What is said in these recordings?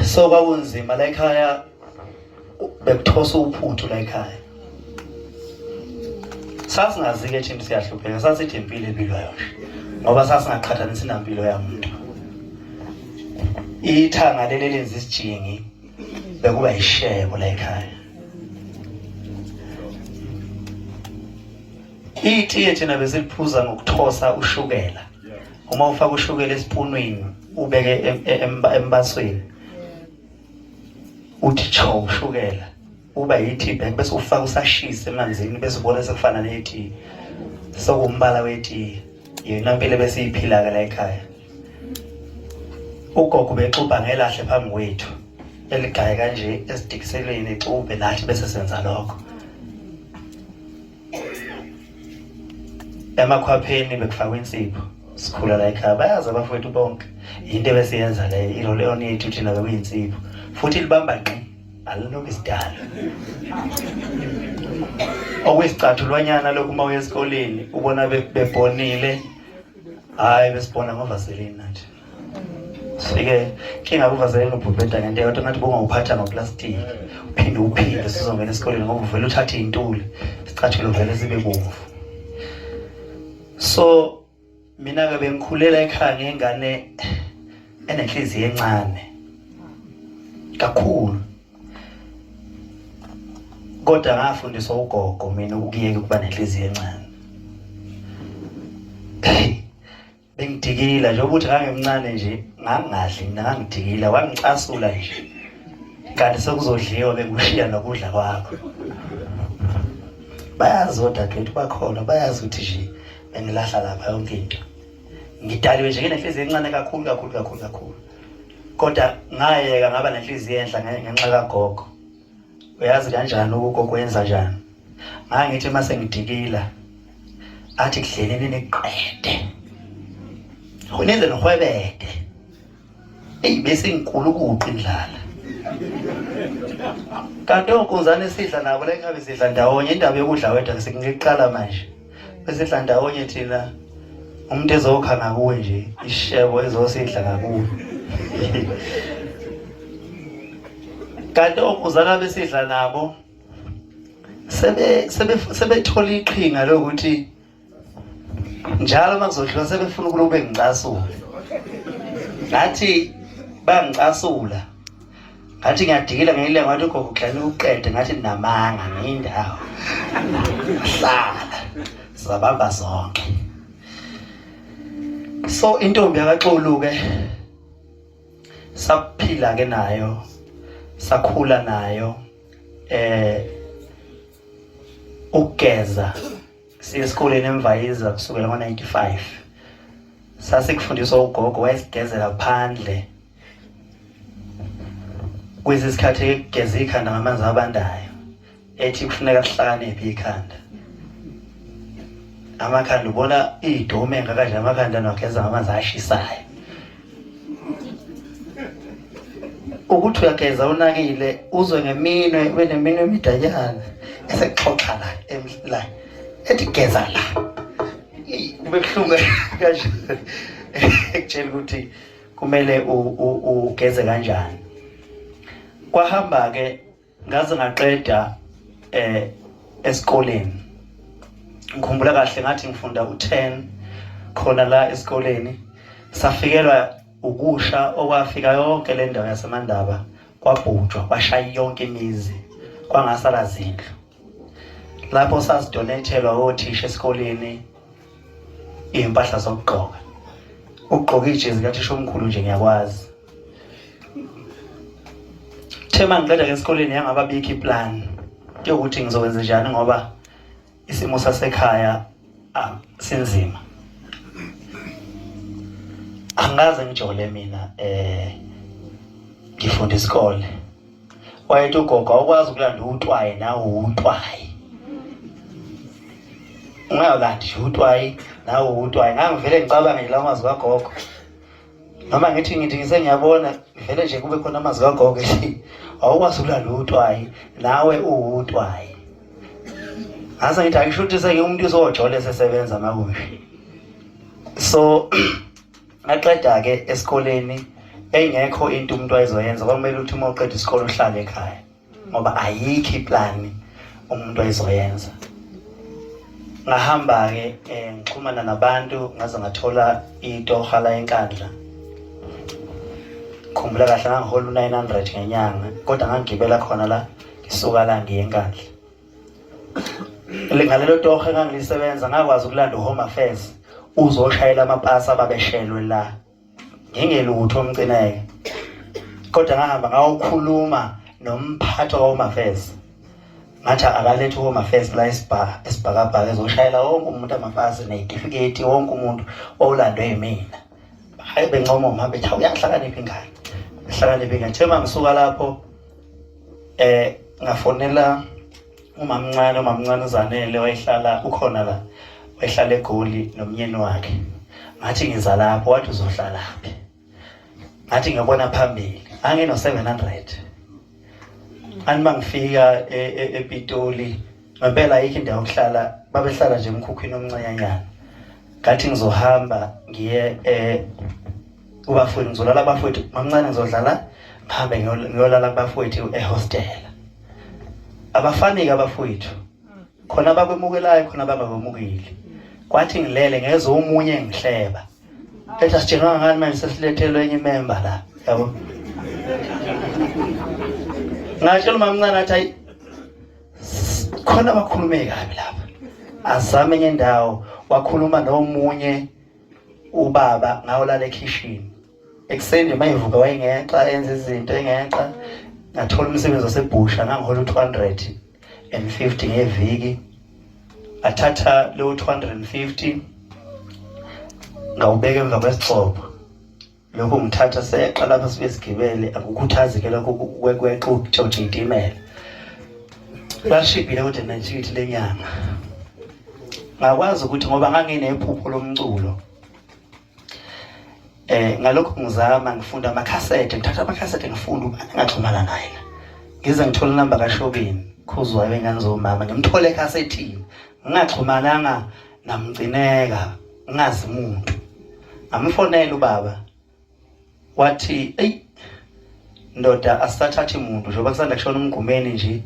So kwakunzima la ekhaya bekuthosa uphuthu la ekhaya. Sasingazi-ke thina siyahlupheka, sasithi impilo yonke ngoba sasingaqhathanisa inampilo yamuntu. Ithanga leli lenza isijingi bekuba yishebo la ekhaya. Itiye thina besiliphuza ngokuthosa ushukela. Uma ufaka ushukela esipunweni ubeke embasweni uthi cho ushukela uba yithi bese ufaka usashisa emanzini bese ubona sekufana nethi sokumbala wethi yena impilo bese iphila la ekhaya. Ugogo bexuba ngelahle phambi kwethu eligaya kanje esidikiselweni exube nathi bese senza lokho. Emakhwapheni bekufakwa insipho sikhula la ekhaya bayazi abafowethu bonke into besiyenza le ilo leon yethu thina bekuyinsipho futhi libamba ngqi alinoku isidala. Okwesicathulwanyana lokuma uye esikoleni ubona bebonile hayi besibona ngovaseline nathi. Sike kinga kuvaseline ubhubheda ngento yodwa ngathi bonga uphatha ngoplastic uphinde sizongena esikoleni ngoba uvela uthathe intuli sicathulo vele sibe bovu. So mina ke bengikhulela ekhaya ngengane enenhliziyo encane kakhulu. Kodwa ngafundiswa ugogo mina ukuyeka ukuba nenhliziyo encane. Bengidikila nje ukuthi ngangimncane nje ngangadli mina ngangidikila wangicasula nje. Kanti sekuzodliwa bengushiya nokudla kwakho. Bayazi odadewethu bakhona bayazi ukuthi nje bengilahla lapha yonke into. Ngidaliwe nje ngenhliziyo encane kakhulu. Kodwa ngayeka ngaba nenhliziyo enhla ngenxa kagogo. Uyazi kanjani ugogo wenza njani? Ngangithi mase ngidikila athi kudleleni neqede. Unenze nohwebede. Bese nginkulu ukuqi indlala. Kanti onkunzane sidla nabo la engabe sidla ndawonye indaba yokudla wedwa sekungiqala manje. Bese sidla ndawonye thina umuntu ezokhanga kuwe nje ishebo ezosidla ngakuwe. Kanti okuzana besidla nabo sebethola iqhinga lokuthi njalo makuzodliwa sebefuna ukube ngicasula. Ngathi bangicasula. Ngathi ngiyadikila ngeyile ngathi ugogo kudlala uqede ngathi namanga ngeindawo. Hlala sabamba zonke. So intombi yakaXolo ke saphila ke nayo sakhula nayo ukugeza siye esikoleni eMvayiza kusukela ngo95 sasikufundiswa ugogo wayesigezela phandle kwezisikhathi egeza ikhanda ngamanzi abandayo ethi kufuneka sihlakaniphe ikhanda. Amakhanda ubona idome ngakanje amakhanda nogeza ngamanzi ashisayo. Ukuthi uyageza unakile uzwe ngeminwe weneminwe emidanyana esexoxa la ethi geza la kube kuhlunga kanje ekutshela ukuthi kumele ugeze kanjani. Kwahamba ke ngaze ngaqeda esikoleni. Ngikhumbula kahle ngathi ngifunda u10 khona la esikoleni safikelwa ukusha okwafika yonke le ndawo yaseMandaba kwabhujwa kwashaya yonke imizi kwangasala zindlu. Lapho sasidonathelwa othisha esikoleni impahla zokugqoka. Ugqoka ijezi kathisha omkhulu nje ngiyakwazi. Thema ngiqeda esikoleni yangababikho iplan yokuthi ngizokwenza njani ngoba isimo sasekhaya sinzima. Angaze ngijole mina ngifunda isikole. Wayethi ugogo awukwazi ukulanda utwayi nawe utwayi. Ungayolanda utwayi nawe utwayi. Ngangivele ngicabanga nje lamazwi kagogo. Noma ngithi ngiyabona vele nje kube khona amazwi kagogo ethi awukwazi ukulanda utwayi nawe utwayi. Asa ngithi akushuthi sengiyumuntu uzojole sesebenza makuhle. So ngaqeda ke esikoleni engekho into umuntu ayizoyenza kwamele ukuthi uma uqeda isikole uhlale ekhaya ngoba ayikho iplan umuntu ayizoyenza. Ngahamba ke ngixhumana nabantu ngaze ngathola itoha la enkandla. Khumbula kahle ngangihola 900 ngenyanga kodwa ngangigibela khona la ngisuka la ngiye enkandla. Ngalelo toha engangilisebenza ngakwazi ukulanda uHome Affairs uzoshayela amapasi ababeshelwe la ngingelutho umcineke. Kodwa ngahamba ngawukhuluma nomphathi kaHome Affairs ngathi akalethe uHome Affairs la esibhakabhaka ezoshayela wonke umuntu amapasi nezitifiketi wonke umuntu olandwe yimina. Hayi bencomo mhambe cha uyahlakanipha ingane. Hlakanipha ingane. Thema ngisuka lapho ngafonela umamncane uZanele wayehlala ukhona la wayehlala eGoli nomnyeni wakhe. Ngathi ngiza lapho wathi uzohlala laphi. Ngathi ngiyabona phambili angino 700. Anima ngifika ePitoli ngempela ayikho indawo yokuhlala babehlala nje emkhukhwini omncanyanyana. Ngathi ngizohamba ngiye kubafowethu ngizolala abafowethu mamncane ngizodlala ngihambe ngiyolala kubafowethu ehostel. Abafani ke abafowethu khona babemukelayo khona bangabemukeli. Kwathi ngilele ngeze umunye ngihleba. Ethi sitshenganga ngani manje sesilethelwe enye member la yabo. Ngatshela umamncane athi khona bakhulume kabi lapha. Azame enye indawo wakhuluma nomunye ubaba ngawolala ekitchen. Ekseni mayivuka wayengeqa enza izinto engeqa ngathola umsebenzi wasebusha ngangihola 250 ngeviki. Athatha lo 250 ngawubeka emva kwesixhobo. Lokho ngithatha seqa lapha sibe sigibele akukhuthazi ke lokho kwequ ukuthi itimela. Bashibile ukuthi nantsithi lenyanga. Ngakwazi ukuthi ngoba nganginephupho lomculo. Ngalokho ngizama ngifunda amacassette ngithatha amacassette ngifunda ubani ngaxhumana naye. Ngize ngithola inamba kaShobeni khuzwa bengangizomama ngimthole ecassette. Ngingaxhumananga namgcineka ngazi umuntu. Ngamfonela ubaba. Wathi ey ndoda asathathi umuntu njengoba kusanda kushona umgumeni nje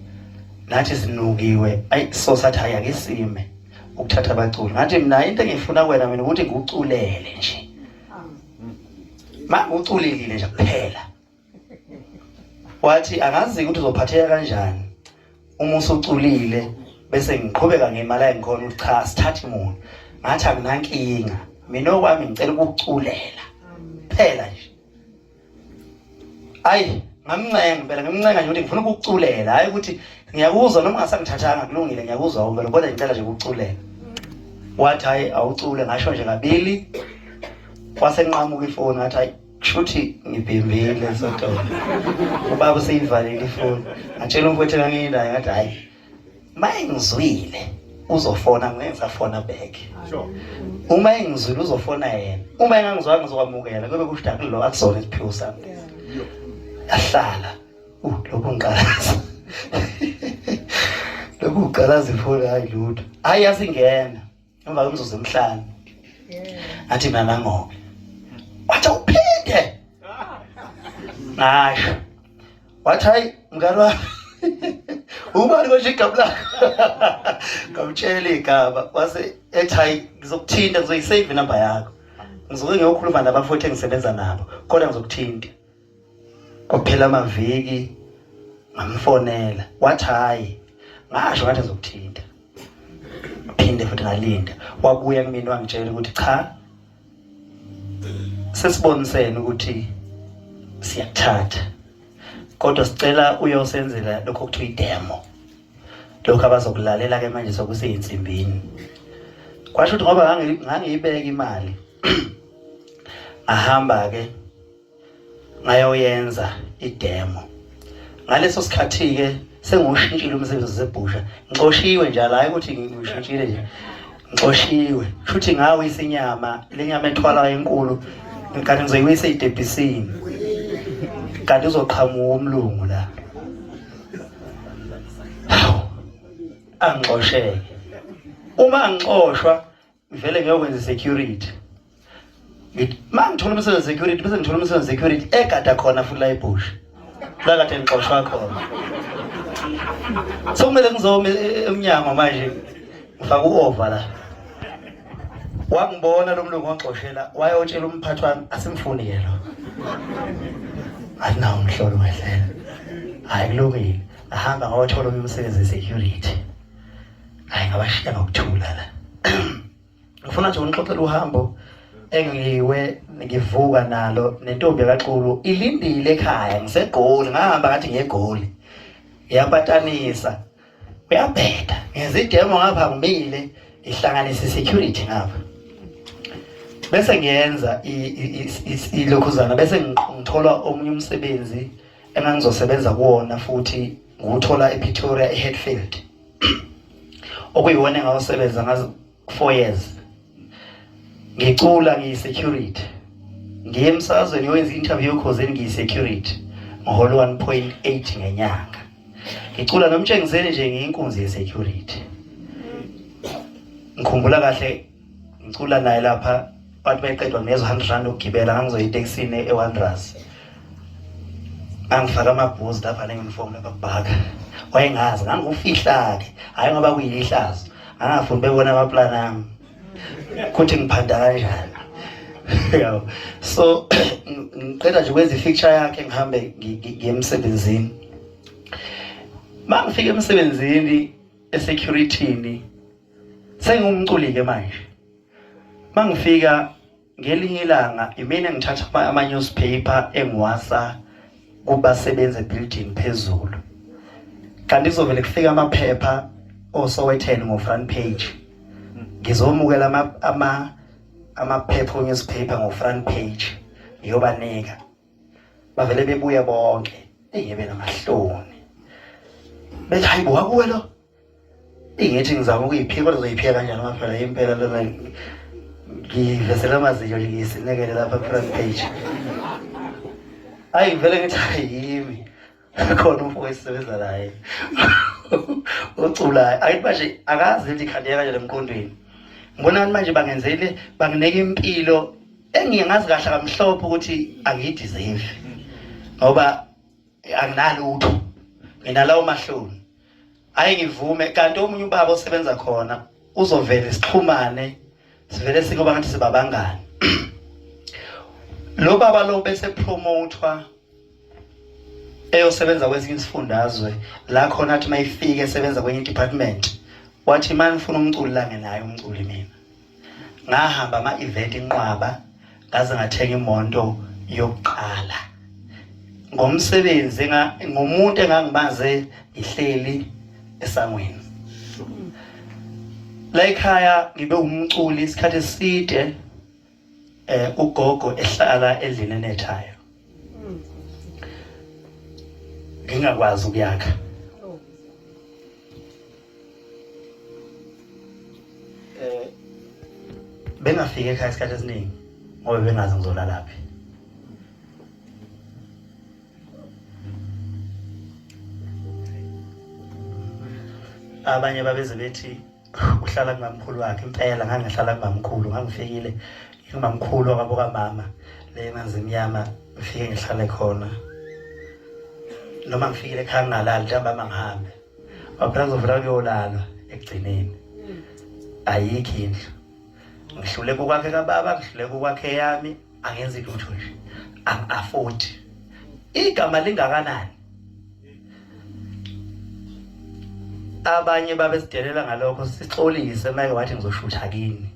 nathi sinukiwe so sathi ayakisime ukuthatha abaculi. Ngathi mina into engifuna kuwena mina ukuthi ngikuculele nje. Uculelile nje kuphela. Wathi angazi ukuthi uzophatheka kanjani uma usuculile bese ngiqhubeka ngemali engikhona ukuthi cha sithathe umuntu. Ngathi akunankinga mina okwami ngicela ukuculela phela nje. Ayi ngamncenga phela ngimncenga nje ukuthi ngifuna ukuculela hayi ukuthi ngiyakuzwa noma ngasangithathanga kulungile ngiyakuzwa wonke kodwa ngicela nje ukuculela. Wathi hayi awucule ngasho nje kabili wasenqamuka ifoni ngathi hayi kushuthi ngibhembile sodwa. Ubaba seyivalile ifoni. Ngatshela umfowethu enganginaye ngathi hayi mayengizwile uzofona ngizafona back. Uma engizwile uzofona yena. Uma engangizwanga ngizokwamukela kube kusho ukuthi lo akusona isiphiwo sami. Yahlala lokho ngiqalaza. Lokho uqalaza ifoni hayi lutho. Hayi yasingena emva kwemzuzu emihlanu. Athi mina nangoke. Wathi uphinde. Ngasho. Wathi hayi mngani wami. Ubani konje igama lakho? Ngamtshela igama wase ethi hayi ngizokuthinta ngizoyisave inamba yakho. Ngizoke ngiyokhuluma nabafowethu engisebenza nabo kodwa ngizokuthinta. Kuphela amaviki ngamfonela wathi hayi ngasho ngathi ngizokuthinta. Phinde futhi ngalinda. Wabuya kumina wangitshela ukuthi cha sesibonisene ukuthi siyakuthatha kodwa sicela uyosenzela lokho kuthiwa idemo. Lokho abazokulalela ke manje sokuseyinsimbini. Kwasho ukuthi ngoba ngangiyibeka imali ahamba ke ngayoyenza idemo. Ngaleso sikhathi ke sengiwushintshile umsebenzi wasebusha. Ngixoshiwe njalo hayi ukuthi ngishintshile nje. Ngixoshiwe. Futhi ngawe isinyama lenyama ethwala enkulu kanti ngizoyiwisa idebhisini. Kanti uzoqhamuka umlungu la. Angixosheke. Uma ngixoshwa vele ngiyokwenza security. Mangithola umsebenzi security bese ngithola umsebenzi security egada khona futhi la ebush la kade ngiqoshwa khona so kumele ngizome emnyango manje ngifaka uova la wangibona lo mlungu onxoshela wayotshela umphathi wami asimfuni yena athi nawo umhlolo ngehlela hayi kulungile ahamba ngawathola umsebenzi security hayi ngabashiya ngokuthula la ngifuna nje unixoxela uhambo engiwe ngivuka nalo nentombi kaXulu ilindile ekhaya ngisegoli ngahamba ngathi ngegoli yapatanisa uyabheda ngezidemo ngapha ngimile ihlanganisa security ngapha bese ngiyenza ilokhuzana bese ngithola omunye umsebenzi engangizosebenza kuwona futhi nguthola ePretoria eHeadfield okuyiwona engawusebenza ngazo 4 years ngicula ngiyi-security ngiye emsakazweni yowenza i-interview ekhosini ngiyi-security ngihola 1.8 ngenyanga ngicula nomtshengiseni nje ngiyinkunzi ye-security ngikhumbula kahle ngicula naye lapha bathi bayiqedwa nezo 100 rand ukugibela ngangizoya etekisini e-Wanderers angifaka amabhuzi lapha ne-uniform lapha kubhaka wayengazi ngangufihla-ke hhayi ngoba kuyilihlazo angafuni bebona amaplani ami kuthi ngiphanda kanjani yabo so ngiqeda nje kwenza i-fixture yakhe ngihambe ngiye-emsebenzini mangifika emsebenzini e-security-ni sengumculi-ke manje mangifika ngelinye ilanga imina ngithatha ama-newspaper engiwasa kubasebenzi e-building phezulu kanti kuzovele kufika amaphepha osowetan ngo-front page ngizomukela amaphepha newspaper ngo-front page ngiyobanika bavele bebuya bonke ingebe namahloni bethi hayi bo wakuwe lo ingithi ngizama ukuyiphika kodwa uzoyiphika kanjani ngaphela impela lona ngivesela amazinyo ngiyisinekele lapha front page hayi vele ngithi hayimi khona umfowethu esisebenza naye uculayo ayithi manje akazi ukuthi ikhandeka kanje emqondweni ngibona manje bangineka impilo engingazi kahle kamhlophe ukuthi angiyideserve ngoba anginalutho nginalawo mahloni hayi ngivume kanti omunye ubaba osebenza khona uzovela sixhumane sivele sikoba ngathi sibabangani lo baba lo bese promotewa eyosebenza kwezinye isifundazwe la khona athi mayifike esebenza kwenye department wathi manje ngifuna umculi la ngenayo umculi mina ngahamba ama-event inqwaba ngaze ngathenga imoto yokuqala ngomsebenzi ngomuntu engangimaze ihleli esangweni la ekhaya ngibe umculi isikhathi eside ugogo ehlala endlini enethayo ngingakwazi ukuyakha bengafika ekhaya isikhathi esiningi ngoba bengazi ngizolalaphi abanye babeze bethi uhlala kumamkhulu wakhe impela ngangihlala kumamkhulu ngangifikile kumamkhulu kwabo kamama le manzi emnyama ngifike ngihlale khona noma ngifikile ekhaya ngingalali ntambama ngihambe waphela ngizovela kuyolala ekugcineni ayikho indlu ngihluleka ukwakhe kababa ngihluleka ukwakhe yami angenzi lutho nje angi-afford igama lingakanani abanye babesidelela ngalokho sixolise manje wathi ngizoshutha kini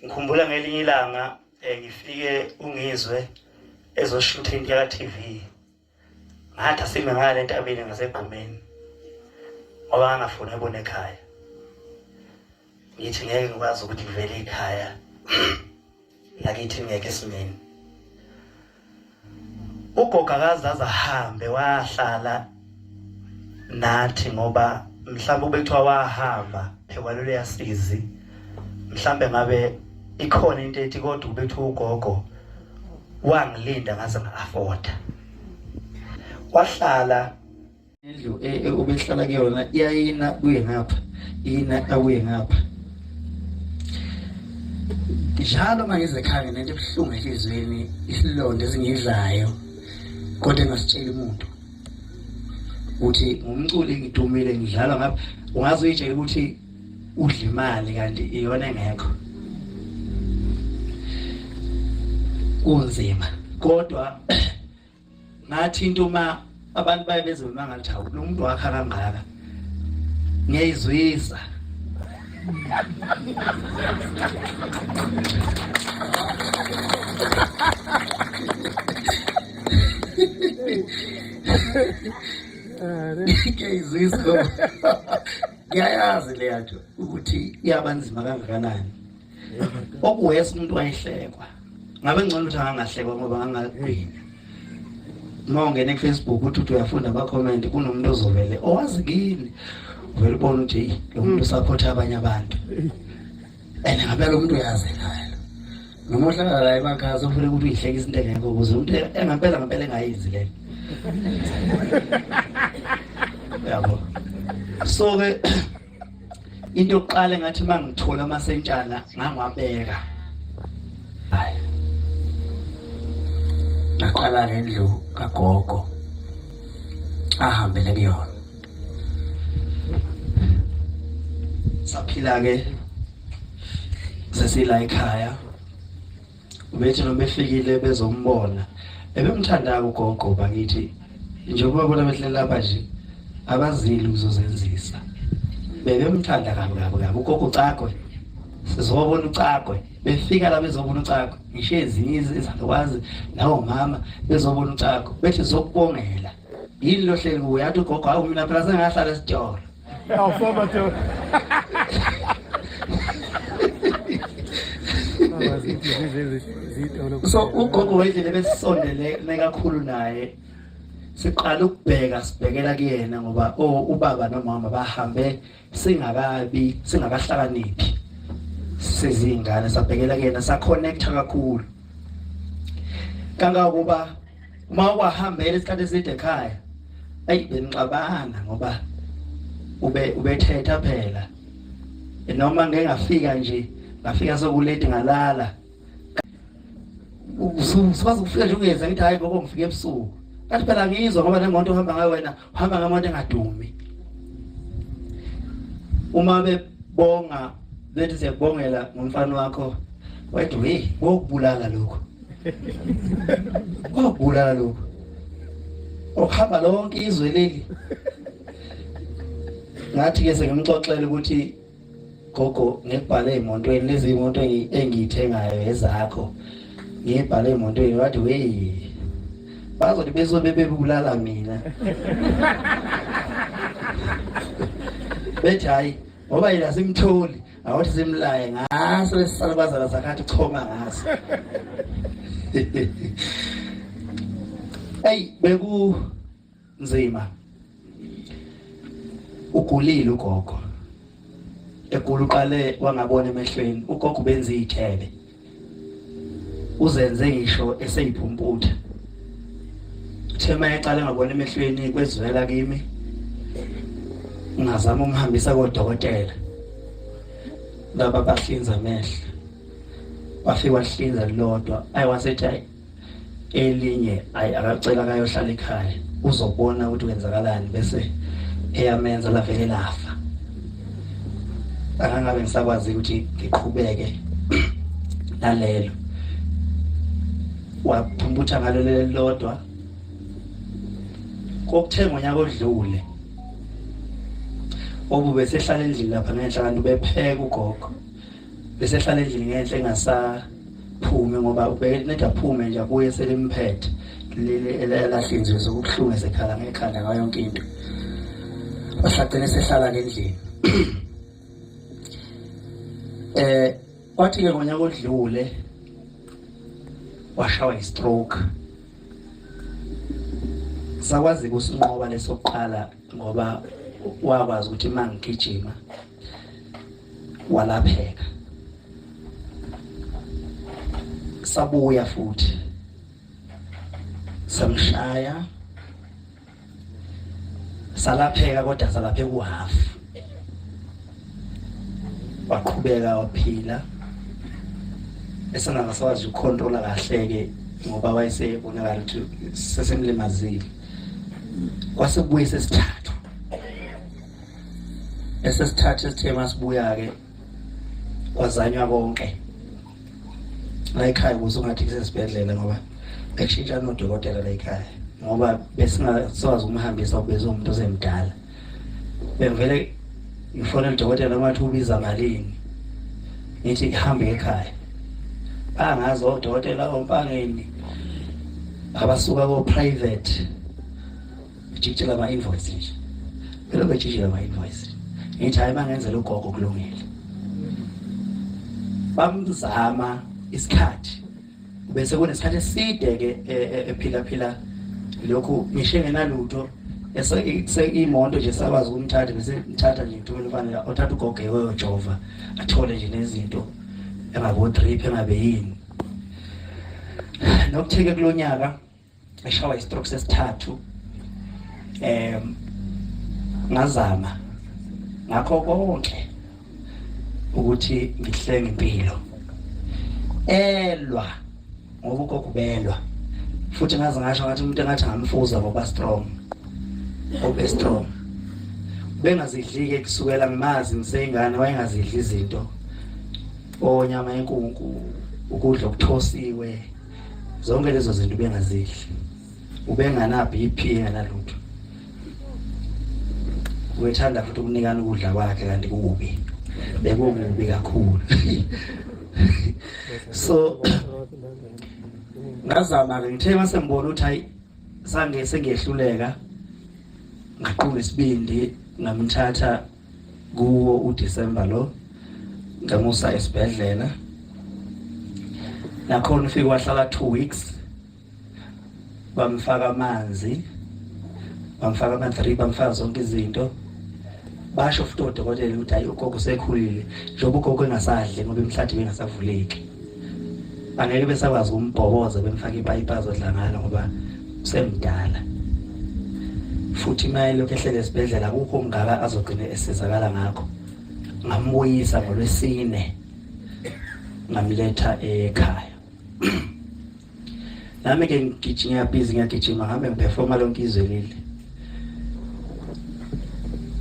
ngikhumbula ngelinye ilanga ngifike ungizwe ezoshutha into yaka-TV ngathi asime ngale entabeni ngasegqumeni ngoba ngangafuni ebona ekhaya ngithi ngeke ngikwazi ukuthi ngivele ekhaya lakithi ngeke esimeni ugogo akazazi ahambe wahlala nathi ngoba mhlawumbe ubekuthiwa wahamba phewalelo yasizi mhlawumbe ngabe ikhona into ethi kodwa ubekuthiwa ugogo wangilinda ngaze nga-afforda wahlala indlu ubehlala kuyona iyayina kuye ngapha ina akuye ngapha njalo mangize khanga nento ebuhlungu enhlizweni, isilonda esingidlayo kodwa engasitsheli umuntu uthi ngumculi ngidumile ngidlala ngapha, ungaze uyitshela ukuthi udla imali kanti iyona engekho. Kunzima kodwa ngathi into uma abantu baye bezwe mangathi hawu lo muntu wakha kangaka ngiyayizwisa. Ngiyayizwisa ngiyayazi le nto ukuthi iyabanzima kangakanani. Okuwesi umuntu wayehlekwa ngabe ngcono ukuthi angahlekwa ngoba angaqina. Uma ungene ku-Facebook uthi uyafunda ama-comment kunomuntu ozovele owazi kini uvele ubona ukuthi lo muntu usaphotha abanye abantu and ngabe lo muntu uyazi ekhaya noma uhlala la emakhaya sofuna ukuthi uyihleke izinto engekho ukuze umuntu ngempela engayizi le yabo. So-ke into yokuqala ngathi uma ngithola amasentshana ngangwabeka, hayi ngaqala ngendlu kagogo ahambele kuyona. Saphila-ke sesila ekhaya, bethi noma befikile bezombona ebemthanda ugogo bakithi njengoba bona behleli lapha nje abazili uzozenzisa bebemthanda kabi ugogo uCakwe. Sizobona uCakwe befika la bezobona uCakwe ngisho ezinye izalukwazi nawo mama bezobona uCakwe bethi zokubongela yini lo hleli kuwe yathi ugogo hawu mina phela sengahlala esitolo. Awufoma to. So ugogo wendlela besisondele kakhulu naye siqala ukubheka sibhekela kuyena ngoba ubaba nomama bahambe singakahlakaniphi sizingane sabhekela kuyena saconnecta kakhulu kangangokuba uma wahambela isikhathi eside ekhaya benixabana ngoba ubethetha phela noma ngengafika nje ngafika sokuledi ngalala usikwazi ukufika nje ungeza ngithi hayi gogo ngifike ebusuku kanti phela ngizwa ngoba nemoto ohamba ngayo wena uhamba ngemoto engadumi. Uma bebonga bethi siyabongela ngomfana wakho wathi hey ngokubulala lokho ngokubulala lokho ohamba lonke izwe leli. Ngathi ke sengimxoxela ukuthi gogo ngibhale emontweni lezi imoto engiyithengayo ezakho ngibhale emontweni wathi hey bazothi bebebulala mina bethi hayi ngoba yena simtholi awuthi simlaye ngaso lesisalibazana sakhathi uchoma ngaso. Hey bekunzima ugulile ugogo egula uqale wangabona emehlweni ugogo benza izithebe uzenze ngisho eseyiphumputha thema yaqala ngabona emehlweni kwezwela kimi ngazama umhambisa kodokotela laba bahlinza amehlo bafika wahlinza lodwa ayiwasethi elinye akacela kayohlala ekhaya uzobona ukuthi kwenzakalani bese eyamenza lavele lafa. Angabe ngisakwazi ukuthi ngiqhubeke nalelo waphumbutha ngalo lelo lodwa kokuthenga ngonyaka odlule obube sehlala endlini lapha ngenhla kanti bepheka ugogo besehlala endlini ngenhla engasaphume ngoba ubekade aphume nje abuye selimphethe leli elahlinzwe zokubuhlungu esekhala ngekhanda ngayo yonke into wasagcina sehlala endlini. Wathi ke ngonyaka odlule washawa istroke. Sakwazi ukusinqoba lesokuqala ngoba wakwazi ukuthi mangigijima walapheka. Sabuya futhi samshaya salapheka kodwa salapheka uhalf waqhubeka waphila esengasakwazi ukucontrola kahle-ke ngoba wayesebonakala ukuthi sesemlimazile. Kwase kubuye sesithathu esithe masibuya-ke kwazanywa konke la ekhaya kusungathi kusesibhedlela ngoba bekushintsha nodokotela la ekhaya ngoba besingasakwazi ukumhambisa ubeze umuntu osemdala. Bengivele ngifonela udokotela ngathi ubiza malini, ngithi hambe ekhaya. Bangazi odokotela ompangeni abasuka ko-private bejikijela ama-invoice nje, phela bejikijela ama-invoice. Ngithi hayi bangenzela ugogo kulungile. Bamzama isikhathi bese kunesikhathi eside-ke ephila lokhu ngisho engenalutho imoto nje sakwazi ukumthatha bese mthatha nje ngithumela ufanele othatha ugogo eyojova athole nje nezinto engabo-drip engabe yini. Nokutheke kulo nyaka eshawa istroke sesithathu, ngazama ngakho konke ukuthi ngihlenge impilo elwa ngoba ugogo ubelwa futhi ngaze ngasho ngathi umuntu engathi ngamfuza ngoba strong bengazidli-ke kusukela ngimazi ngiseyingane wayengazidli izinto onyama yenkunku, ukudla okuthosiwe, zonke lezo zinto bengazidli. Ubengana-BP enganalutho, ubethanda futhi ukunikana ukudla kwakhe kanti kubi, bekukubi kakhulu. So ngazama-ke ngithe masengibona ukuthi hayi sengiyehluleka, ngaqula isibindi ngamthatha kuwo uDisemba lo ngamusa esibhedlela. Nakhona ufike wahlala 2 weeks, bamfaka amanzi, bamfaka ama-3, bamfaka zonke izinto. Basho futhi odokotela ukuthi hayi ugogo usekhulile, njengoba ugogo engasadli ngoba imihlathi bengasavuleki, angeke besakwazi ukumbhoboza bemfaka ipayipi azodla ngalo ngoba usemdala. Futhi imali lokhu ehlele esibhedlela akukho ongaka azogcine esizakala ngakho. Ngambuyisa ngoLwesine ngamletha ekhaya. Nami-ke ngiyagijima ngihambe ngiperforma lonke izwe leli.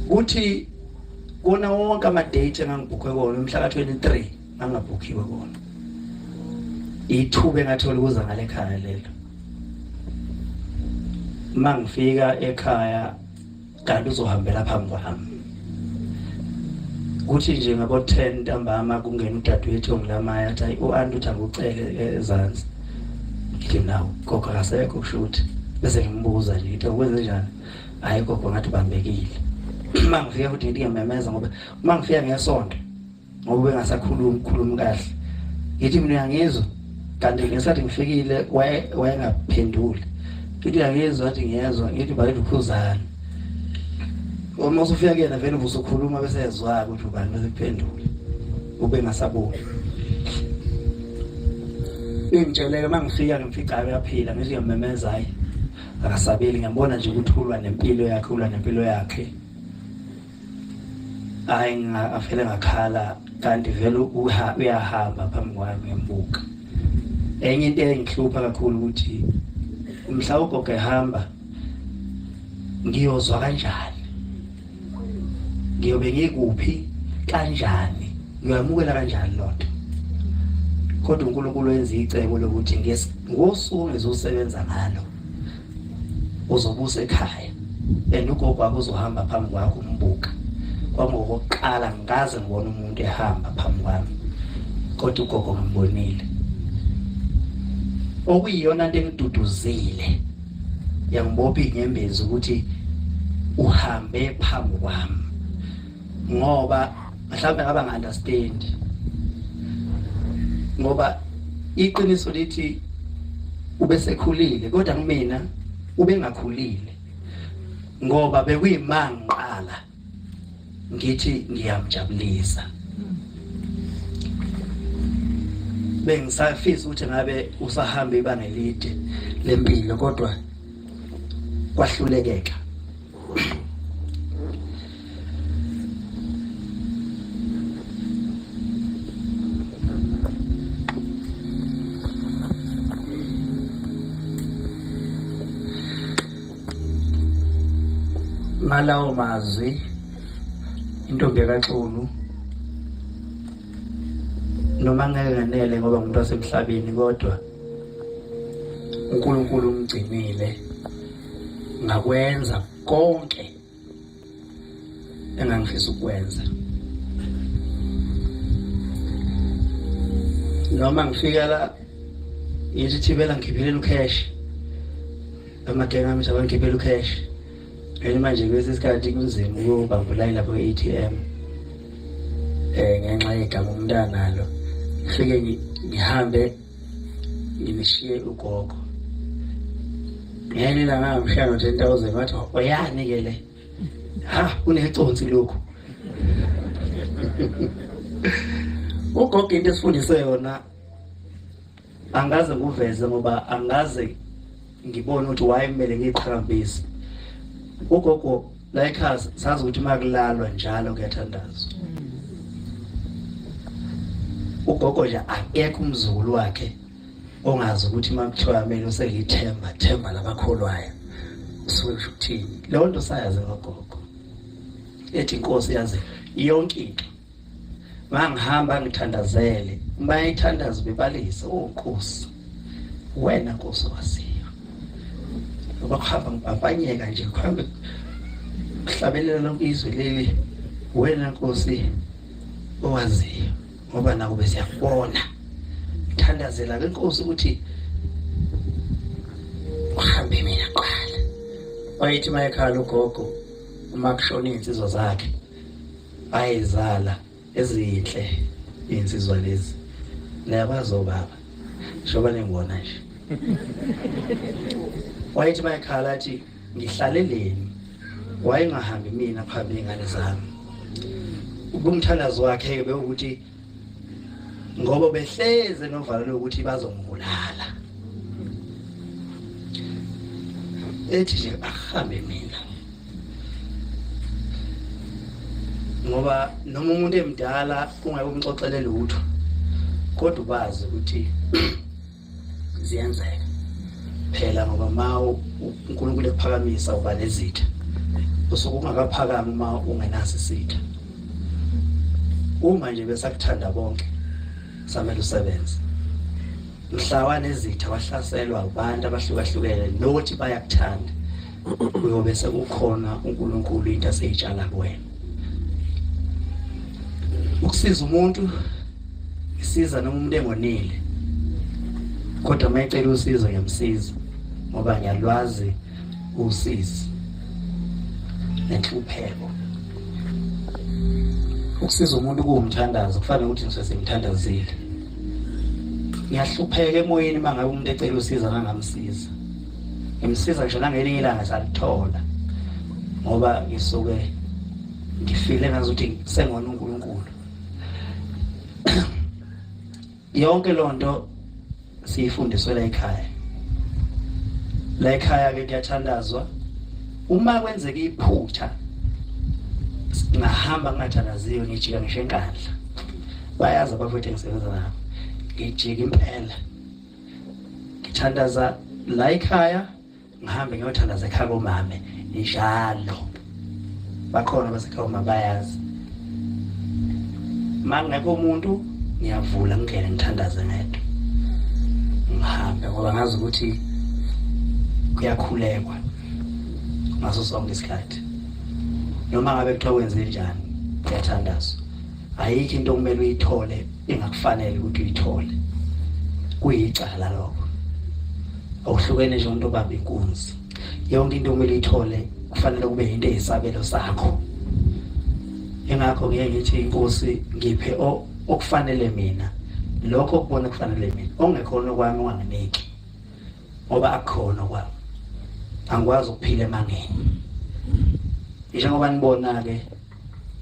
Kuthi kona wonke ama-date engangibhukhe kona umhla ka-23 ngangabhukhiwe kona. Ithuba engathola ukuza ngale khaya lelo. Uma ngifika ekhaya kanti uzohambela phambi kwami. Kuthi nje ngabo-10 ntambama kungena udadewethu ongilamaya athi u-anti uthi angikucele ezansi. Ngithi nawo gogo akasekho kusho ukuthi bese ngimbuza nje ukuthi ukwenze njani. Hayi gogo ngathi ubambekile. Uma ngifika futhi ngithi ngiyamemeza ngoba uma ngifika ngesonto ngoba bengasakhulumi kahle. Ngithi mina ngiyangizwa kanti ngesathi ngifikile wayengaphenduli. Ngithi uyangizwa athi ngiyezwa, ngithi bayethu ukhuzana. Uma usufika kuyena vele ubusukhuluma bese ezwa ukuthi ubani bese kuphendula. Ube ngasaboni. Ingitsheleke mangifika ngimfica uyaphila ngithi ngiyamemeza hayi. Akasabeli ngiyambona nje ukuthi ulwa nempilo yakhe. Hayi ngafele ngakhala kanti vele uyahamba phambi kwami ngembuka. Enye into engihlupha kakhulu ukuthi mhla ugogo ehamba ngiyozwa kanjani, ngiyobe ngikuphi kanjani, ngiyamukela kanjani lonto. Kodwa uNkulunkulu wenza icebo lokuthi ngosuku ngizosebenza ngalo uzobusa ekhaya ugogo wakho uzohamba phambi kwakho umbuka. Kwami ngokuqala ngikaze ngibona umuntu ehamba phambi kwami, kodwa ugogo ngibonile. Okuyiyona into engiduduzile yangibopha inyembezi ukuthi uhambe phambi kwami ngoba mhlawumbe ngaba nga-understand ngoba iqiniso lithi ubesekhulile kodwa kumina ubengakhulile ngoba bekuyimangqala ngithi ngiyamjabulisa. Bengisafisa ukuthi ngabe usahamba ibanga elide lempilo kodwa kwahlulekeka. ngalawo mazwi intombi kaXulu noma ngeke nganele ngoba ngumuntu wasemhlabeni, kodwa uNkulunkulu umgcinile ngakwenza konke engangifisa ukwenza. Noma ngifika la yithi thibela ngikhiphele ucash, amadenga ami sabangikhiphele ucash, manje kwesi sikhathi kunzima ukubamba line lapho kwe-ATM ngenxa yegama umntana lo. Ngifike ngihambe nginishiye ugogo, ngelinye ilanga ngamshiya ngo-10,000, wathi oyani-ke le, kuneconsi lokhu. Ugogo into esifundise yona angaze nguveze ngoba angaze ngibone ukuthi why kumele ngiyiqhakambise. Ugogo la ekhaya sazi ukuthi makulalwa njalo kuyathandazwa. Ugogo nje akekho umzukulu wakhe ongazi ukuthi makuthiwa kumele uselithemba themba labakholwayo usuke kusho ukuthini. Leyo nto sayazi ngogogo, ethi inkosi yazi yonke into. Mangihamba ngithandazele, bayithandaza bebalise, Nkosi wena Nkosi wasiyo. Ngoba kuhamba ngibabanyeka nje, kuhambe kuhlabelela lonke izwe leli, wena Nkosi owaziyo, ngoba nako bese yakubona. Thandazela ke Nkosi ukuthi uhambe mina qala. Wayithi mayekhala ugogo uma kushona insizwa zakhe ayizala ezinhle insizwa lezi, nayabazo baba shoba nengibona nje. Wayithi mayekhala athi ngihlaleleni, wayengahambi mina phambi ingane zami. Ubumthandazo wakhe bekuthi ngoba behleze novalo lokuthi bazongibulala, ethi nje ahambe mina ngoba noma umuntu emdala ungeke umxoxele lutho, kodwa bazi ukuthi ziyenzeka phela ngoba ma uNkulunkulu ekuphakamisa uba nezitha, usuke ungakaphakami uma ungenaso isitha. Uma nje besakuthanda bonke samele usebenze. Mhla wanezitha wahlaselwa abantu abahlukahlukene nokuthi bayakuthanda, uyobe sekukhona uNkulunkulu into aseyitshala kuwena. Ukusiza umuntu isiza noma umuntu engonile, kodwa mayicela usizo ngiyamsiza ngoba ngiyalwazi usizi nenhlupheko. Ukusiza umuntu kuwumthandazo, kufanele ukuthi ngisesimthandazile. Ngiyahlupheka emoyeni mangabe umuntu ecela usizo ngangamsiza. Ngimsiza ngisho nangelinye ilanga salithola ngoba ngisuke ngifile ngazuthi sengona uNkulunkulu. Yonke lonto siyifundiswe la ekhaya. La ekhaya ke kuyathandazwa. Uma kwenzeka iphutha ngahamba ngathandaziwe ngijika ngisho enkandla. Bayazi abafowethu engisebenza nabo. Ngijika impela. Ngithandaza la ekhaya, ngihambe ngiyothandaza ekhaya komame njalo. Bakhona basekhaya komame bayazi. Mangekho umuntu ngiyavula ngene ngithandaze ngedwa. Ngihambe ngoba ngazi ukuthi kuyakhulekwa ngaso sonke isikhathi. Noma ngabe kuthiwa wenze njani kuyathandazwa. Ayikho into okumele uyithole engakufanele ukuthi uyithole. Kuyicala lokho. Awuhlukene nje umuntu obamba inkunzi. Yonke into okumele uyithole kufanele kube into eyisabelo sakho. Engakho ngeke ngithi inkosi ngiphe okufanele mina, lokho okubona kufanele mina, ongekhona kwami unganginiki ngoba akukhona kwami. Angikwazi ukuphila emangeni. Njengoba nibona ke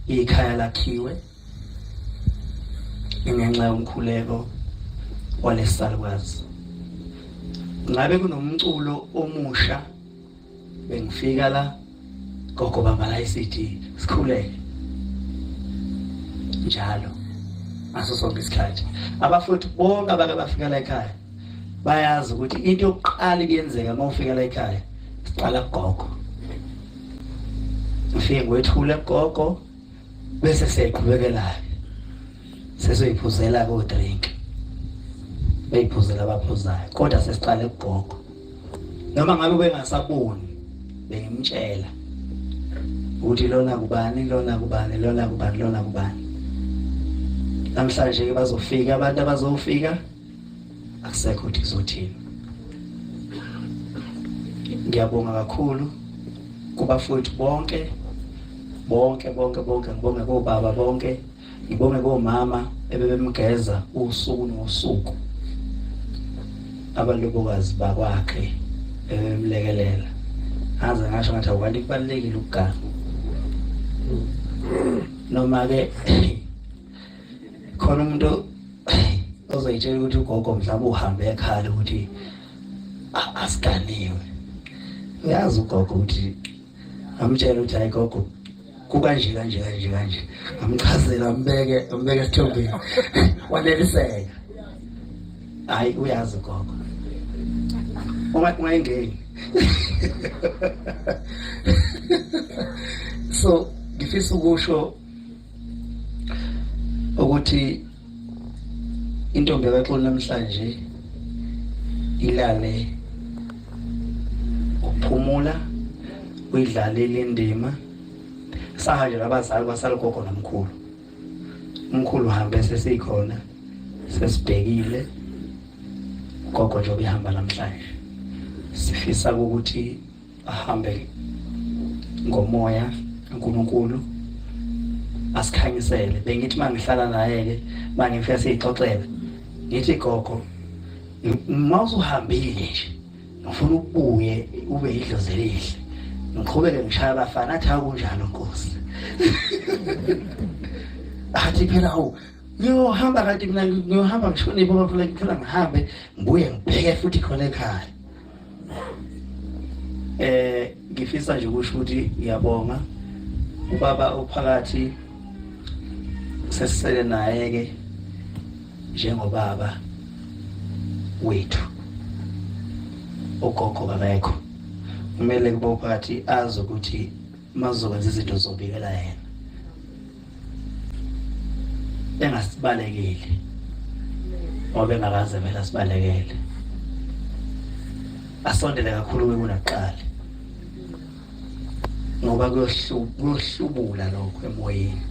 ikhaya lakhiwe ngenxa yomkhuleko walesisalukwazi. Ngabe kunomculo omusha bengifika la gogo baba la isithi sikhuleke njalo ngaso sonke isikhathi. Abafowethu bonke abake bafika la ekhaya bayazi ukuthi into yokuqala kuyenzeka uma ufika la ekhaya siqala kugogo. ufike ngwethule gogo bese siyayiqhubekela sesoyiphuzela ko drink beyiphuzela abaphuzayo kodwa sesiqale kugogo noma ngabe bengasaboni bengimtshela ukuthi lona kubani namhlanje ke bazofika abantu abazofika akusekho ukuthi kuzothini. Ngiyabonga kakhulu kubafowethu bonke ngibonge kobaba bonke, ngibonge komama ebebemgeza usuku nosuku, abalobokazi bakwakhe bebemlekelela. Aze ngasho ngathi awukani kubalekile ukugana noma ke khona umuntu ozoyitshela ukuthi ugogo mhlawumbe uhambe ekhaya ukuthi asiganiwe. Uyazi ugogo ukuthi amtshela ukuthi hayi gogo kukanje ngamchazela ambeke esithombeni waneliseka. Hayi uyazi gogo uma ungayingeni. So ngifisa ukusho ukuthi intombi yakaXoli namhlanje ilale ukuphumula uyidlalile indima. Sahanje abazali basala gogo nomkhulu. Umkhulu uhambe sesikhona sesibhekile gogo nje obihamba namhlanje. Sifisa ukuthi ahambe ngomoya uNkulunkulu asikhanyisele. Bengithi mangihlala naye ke mangifika sixoxela ngithi gogo mawusuhambile nje ngifuna ubuye ube idlozi elihle ngiqhubeke ngishaya abafana athi akunjalo Nkosi. Athi phela ngiyohamba kanti mina ngiyohamba ngishone ibona phela ngifuna ngihambe ngibuye ngibheke futhi khona ekhaya. Ngifisa nje ukusho ukuthi ngiyabonga ubaba ophakathi sesisele naye ke njengobaba wethu. Ugogo babekho kumele kube phakathi azi ukuthi mazokwenza izinto zobikela yena engasibalekeli ngoba engakaze vele asibalekele. Asondele kakhulu kunakuqala ngoba kuyohlubula lokho emoyeni.